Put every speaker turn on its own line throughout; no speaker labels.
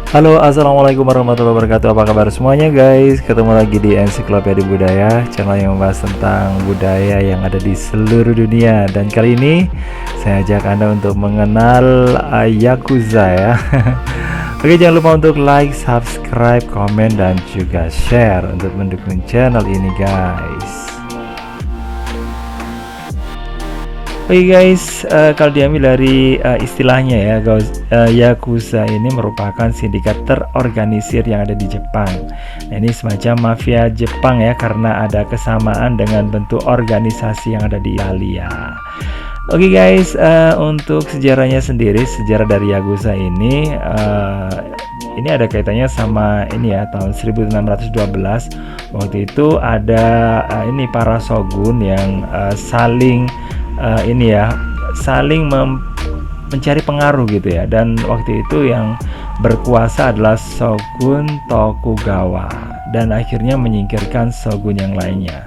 Halo, assalamualaikum warahmatullahi wabarakatuh. Apa kabar semuanya, guys? Ketemu lagi di Ensiklopedia Budaya, channel yang membahas tentang budaya yang ada di seluruh dunia. Dan kali ini saya ajak Anda untuk mengenal Yakuza ya. Oke, jangan lupa untuk like, subscribe, komen, dan juga share untuk mendukung channel ini, guys. Oke guys, kalau diambil dari istilahnya ya, Yakuza ini merupakan sindikat terorganisir yang ada di Jepang. Nah, ini semacam mafia Jepang ya, karena ada kesamaan dengan bentuk organisasi yang ada di Italia. Oke guys, untuk sejarahnya sendiri, sejarah dari Yakuza ini ada kaitannya sama ini ya, tahun 1612. Waktu itu ada ini para shogun yang saling mencari pengaruh gitu ya, dan waktu itu yang berkuasa adalah Shogun Tokugawa dan akhirnya menyingkirkan shogun yang lainnya.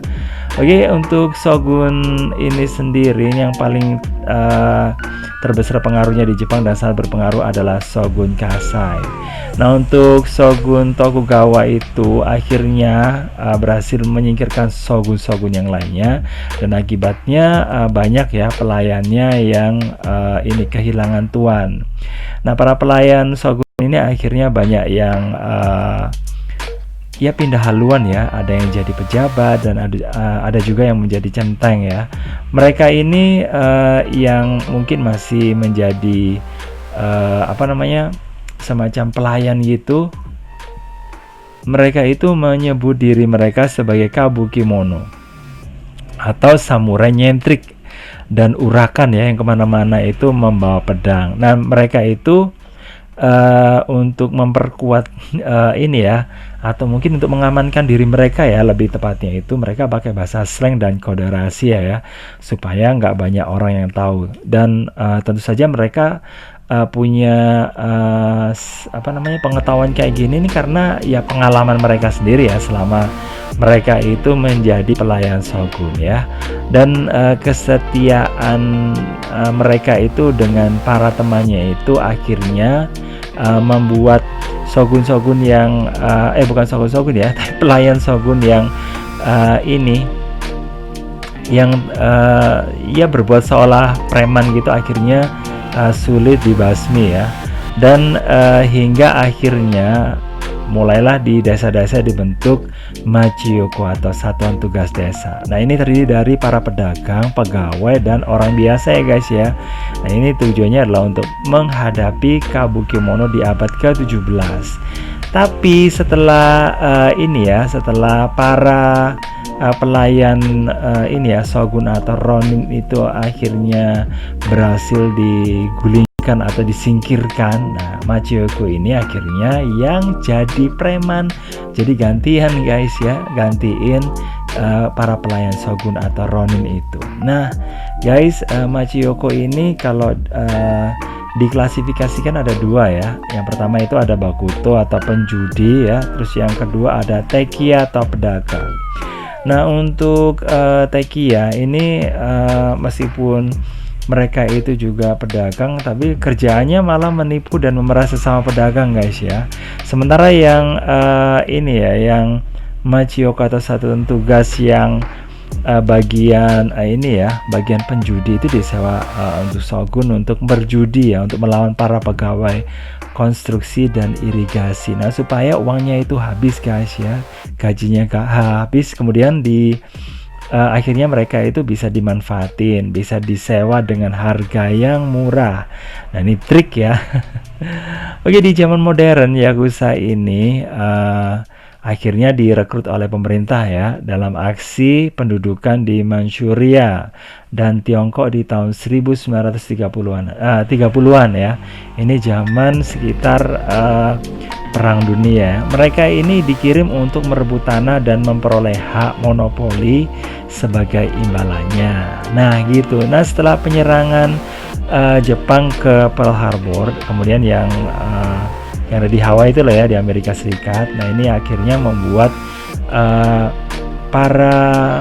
Oke, untuk shogun ini sendiri yang paling terbesar pengaruhnya di Jepang dan sangat berpengaruh adalah Shogun Kasai. Nah, untuk Shogun Tokugawa itu akhirnya berhasil menyingkirkan shogun-shogun yang lainnya, dan akibatnya banyak ya pelayannya yang ini kehilangan tuan. Nah, para pelayan shogun ini akhirnya banyak yang ya pindah haluan ya, ada yang jadi pejabat dan ada juga yang menjadi centeng ya. Mereka ini yang mungkin masih menjadi semacam pelayan gitu. Mereka itu menyebut diri mereka sebagai kabukimono atau samurai nyentrik dan urakan ya, yang kemana-mana itu membawa pedang. Nah, mereka itu untuk memperkuat ini ya, atau mungkin untuk mengamankan diri mereka ya, lebih tepatnya itu mereka pakai bahasa slang dan kode rahasia ya, supaya nggak banyak orang yang tahu. Dan tentu saja mereka punya pengetahuan kayak gini nih karena ya pengalaman mereka sendiri ya, selama mereka itu menjadi pelayan shogun ya. Dan kesetiaan mereka itu dengan para temannya itu akhirnya membuat shogun-shogun yang bukan shogun-shogun ya, tapi pelayan shogun yang ya berbuat seolah preman gitu, akhirnya sulit dibasmi ya. Dan hingga akhirnya mulailah di desa-desa dibentuk Machiyoko atau satuan tugas desa. Nah, ini terdiri dari para pedagang, pegawai, dan orang biasa ya guys ya. Nah, ini tujuannya adalah untuk menghadapi kabukimono di abad ke-17. Tapi setelah setelah para pelayan shogun atau ronin itu akhirnya berhasil digulingkan atau disingkirkan, nah Machiyoko ini akhirnya yang jadi preman, jadi gantian guys ya, gantiin para pelayan shogun atau ronin itu. Nah guys, Machiyoko ini kalau diklasifikasikan ada dua ya. Yang pertama itu ada bakuto atau penjudi ya, terus yang kedua ada tekiya atau pedagang. Nah, untuk tekiya ini meskipun mereka itu juga pedagang, tapi kerjaannya malah menipu dan memeras sesama pedagang guys ya. Sementara yang yang Machiyoko atau satuan tugas yang bagian bagian penjudi itu disewa untuk shogun untuk berjudi ya, untuk melawan para pegawai konstruksi dan irigasi. Nah, supaya uangnya itu habis guys ya, gajinya gak habis, kemudian akhirnya mereka itu bisa dimanfaatin, bisa disewa dengan harga yang murah. Nah, ini trik ya. Oke, di zaman modern Yakuza ini akhirnya direkrut oleh pemerintah ya, dalam aksi pendudukan di Manchuria dan Tiongkok di tahun 1930-an ya. Ini zaman sekitar Perang Dunia. Mereka ini dikirim untuk merebut tanah dan memperoleh hak monopoli sebagai imbalannya. Nah gitu. Nah, setelah penyerangan Jepang ke Pearl Harbor, kemudian yang ada di Hawaii itu loh ya, di Amerika Serikat. Nah, ini akhirnya membuat para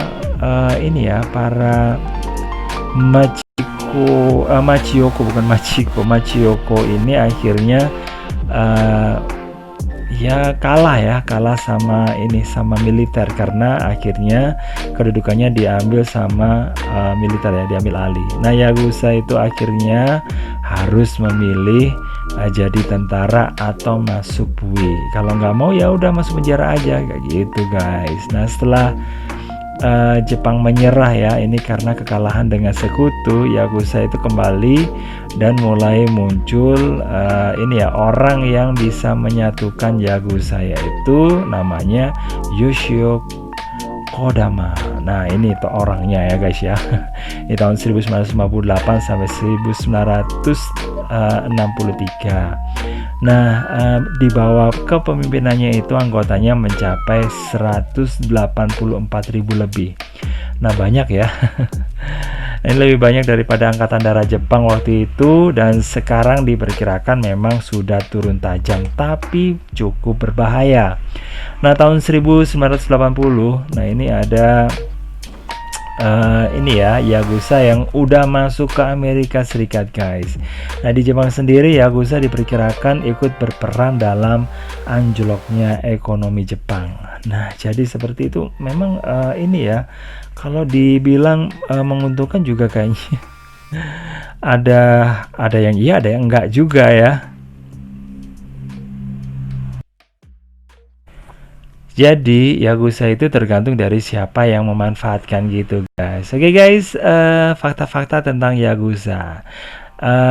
Machiyoko ini akhirnya ya kalah sama ini, sama militer, karena akhirnya kedudukannya diambil sama militer ya, diambil alih. Nah, Yagusa itu akhirnya harus memilih jadi tentara atau masuk bui. Kalau nggak mau ya udah masuk penjara aja kayak gitu guys. Nah, setelah Jepang menyerah ya, ini karena kekalahan dengan sekutu, Yakuza itu kembali dan mulai muncul ini ya, orang yang bisa menyatukan Yakuza, yaitu namanya Yoshio Kodama. Nah, ini tuh orangnya ya guys ya. Di tahun 1958 sampai 1963. Nah, di bawah kepemimpinannya itu anggotanya mencapai 184.000 lebih. Nah, banyak ya. Ini lebih banyak daripada Angkatan Darat Jepang waktu itu, dan sekarang diperkirakan memang sudah turun tajam, tapi cukup berbahaya. Nah, tahun 1980, nah ini ada ini ya, Yakuza yang udah masuk ke Amerika Serikat guys. Nah, di Jepang sendiri Yakuza diperkirakan ikut berperan dalam anjloknya ekonomi Jepang. Nah, jadi seperti itu. Memang ini ya, kalau dibilang menguntungkan juga kayaknya ada yang iya, ada yang enggak juga ya. Jadi Yakuza itu tergantung dari siapa yang memanfaatkan gitu guys. Oke guys, fakta-fakta tentang Yakuza.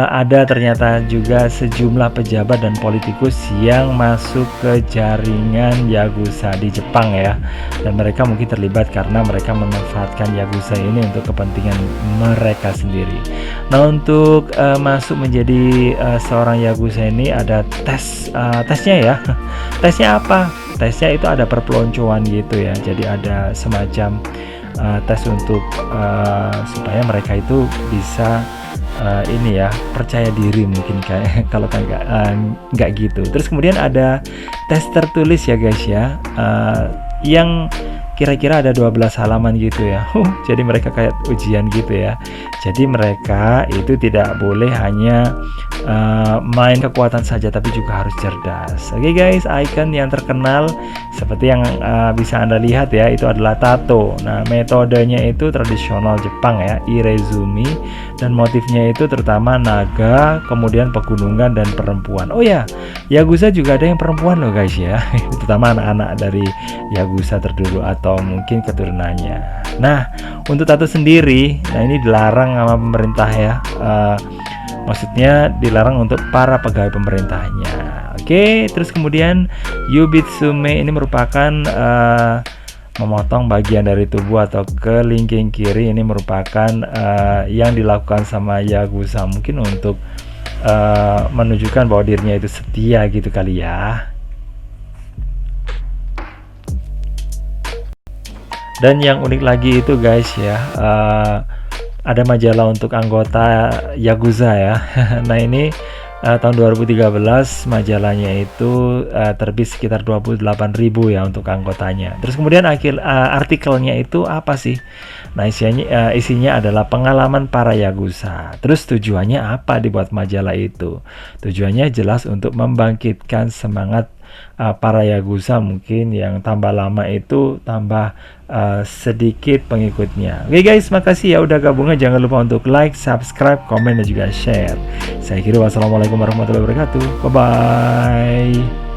Ada ternyata juga sejumlah pejabat dan politikus yang masuk ke jaringan Yakuza di Jepang ya, dan mereka mungkin terlibat karena mereka memanfaatkan Yakuza ini untuk kepentingan mereka sendiri. Nah, untuk masuk menjadi seorang Yakuza ini ada tesnya ya. Tesnya apa? Tesnya itu ada perpeloncoan gitu ya, jadi ada semacam tes untuk supaya mereka itu bisa ini ya, percaya diri mungkin kayak kalau kan nggak gitu. Terus kemudian ada tes tertulis ya guys ya, yang kira-kira ada 12 halaman gitu ya. Jadi mereka kayak ujian gitu ya. Jadi mereka itu tidak boleh hanya main kekuatan saja, tapi juga harus cerdas. Oke guys, icon yang terkenal seperti yang bisa Anda lihat ya, itu adalah tato. Nah, metodenya itu tradisional Jepang ya, irezumi, dan motifnya itu terutama naga, kemudian pegunungan dan perempuan. Oh ya, Yakuza juga ada yang perempuan loh guys ya, terutama anak-anak dari Yakuza terdulu atau mungkin keturunannya. Nah, untuk tato sendiri, nah ini dilarang sama pemerintah ya. Maksudnya dilarang untuk para pegawai pemerintahnya. Oke, terus kemudian Yubitsume ini merupakan memotong bagian dari tubuh atau kelingking kiri. Ini merupakan yang dilakukan sama Yakuza mungkin untuk menunjukkan bahwa dirinya itu setia gitu kali ya. Dan yang unik lagi itu guys ya, ada majalah untuk anggota Yakuza ya. Nah, ini tahun 2013 majalahnya itu terbit sekitar 28.000 ya untuk anggotanya. Terus kemudian artikelnya itu apa sih? Nah, isinya adalah pengalaman para Yakuza. Terus tujuannya apa dibuat majalah itu? Tujuannya jelas untuk membangkitkan semangat para Yakuza, mungkin yang tambah lama itu tambah sedikit pengikutnya. Oke guys, makasih ya udah gabungnya. Jangan lupa untuk like, subscribe, komen, dan juga share. Saya kira wassalamualaikum warahmatullahi wabarakatuh. Bye bye.